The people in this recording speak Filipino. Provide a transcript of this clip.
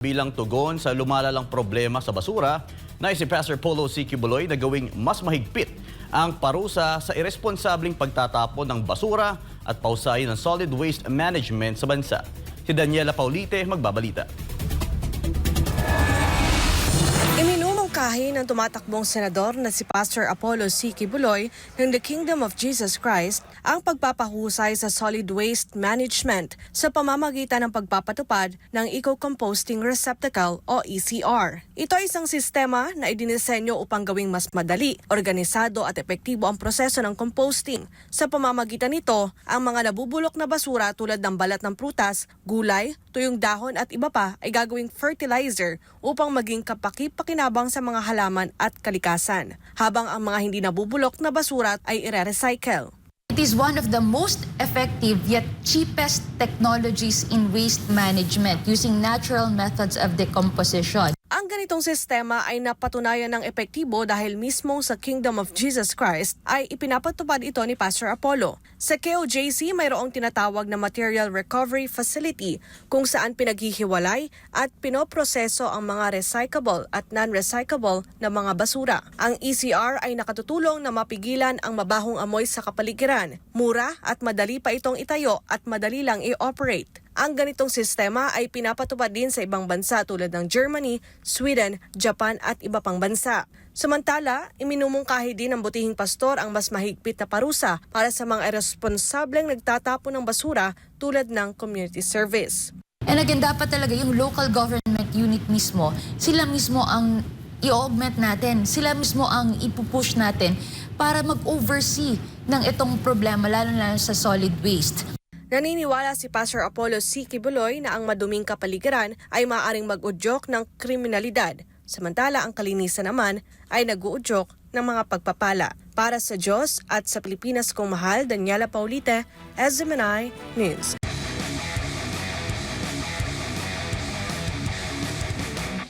Bilang tugon sa lumalalang problema sa basura, nais si Pastor Polo C. Kibuloy na gawing mas mahigpit ang parusa sa irresponsableng pagtatapon ng basura at pausayin ng solid waste management sa bansa. Si Daniela Paulite magbabalita. Iminumungkahi ng tumatakbong senador na si Pastor Apollo C. Kibuloy ng The Kingdom of Jesus Christ ang pagpapahusay sa solid waste management sa pamamagitan ng pagpapatupad ng Eco-Composting Receptacle o ECR. Ito ay isang sistema na idinisenyo upang gawing mas madali, organisado at epektibo ang proseso ng composting. Sa pamamagitan nito, ang mga nabubulok na basura tulad ng balat ng prutas, gulay, tuyong dahon at iba pa ay gagawing fertilizer upang maging kapaki-pakinabang sa mga halaman at kalikasan, habang ang mga hindi nabubulok na basura ay ire-recycle. It is one of the most effective yet cheapest technologies in waste management using natural methods of decomposition. Ang ganitong sistema ay napatunayan ng epektibo dahil mismo sa Kingdom of Jesus Christ ay ipinapatupad ito ni Pastor Apollo. Sa KOJC mayroong tinatawag na Material Recovery Facility kung saan pinaghihiwalay at pinoproseso ang mga recyclable at non-recyclable na mga basura. Ang ECR ay nakatutulong na mapigilan ang mabahong amoy sa kapaligiran. Mura at madali pa itong itayo at madali lang i-operate. Ang ganitong sistema ay pinapatupad din sa ibang bansa tulad ng Germany, Sweden, Japan at iba pang bansa. Samantala, iminumungkahi din ng butihing pastor ang mas mahigpit na parusa para sa mga irresponsableng nagtatapon ng basura tulad ng community service. And again, dapat talaga yung local government unit mismo, sila mismo ang i-augment natin, sila mismo ang ipupush natin para mag-oversee ng itong problema, lalo sa solid waste. Naniniwala si Pastor Apollo C. Kibuloy na ang maduming kapaligiran ay maaaring mag-udyok ng kriminalidad, samantala ang kalinisan naman ay nag-uudyok ng mga pagpapala. Para sa Diyos at sa Pilipinas kong mahal, Daniela Paulite, SMNI News.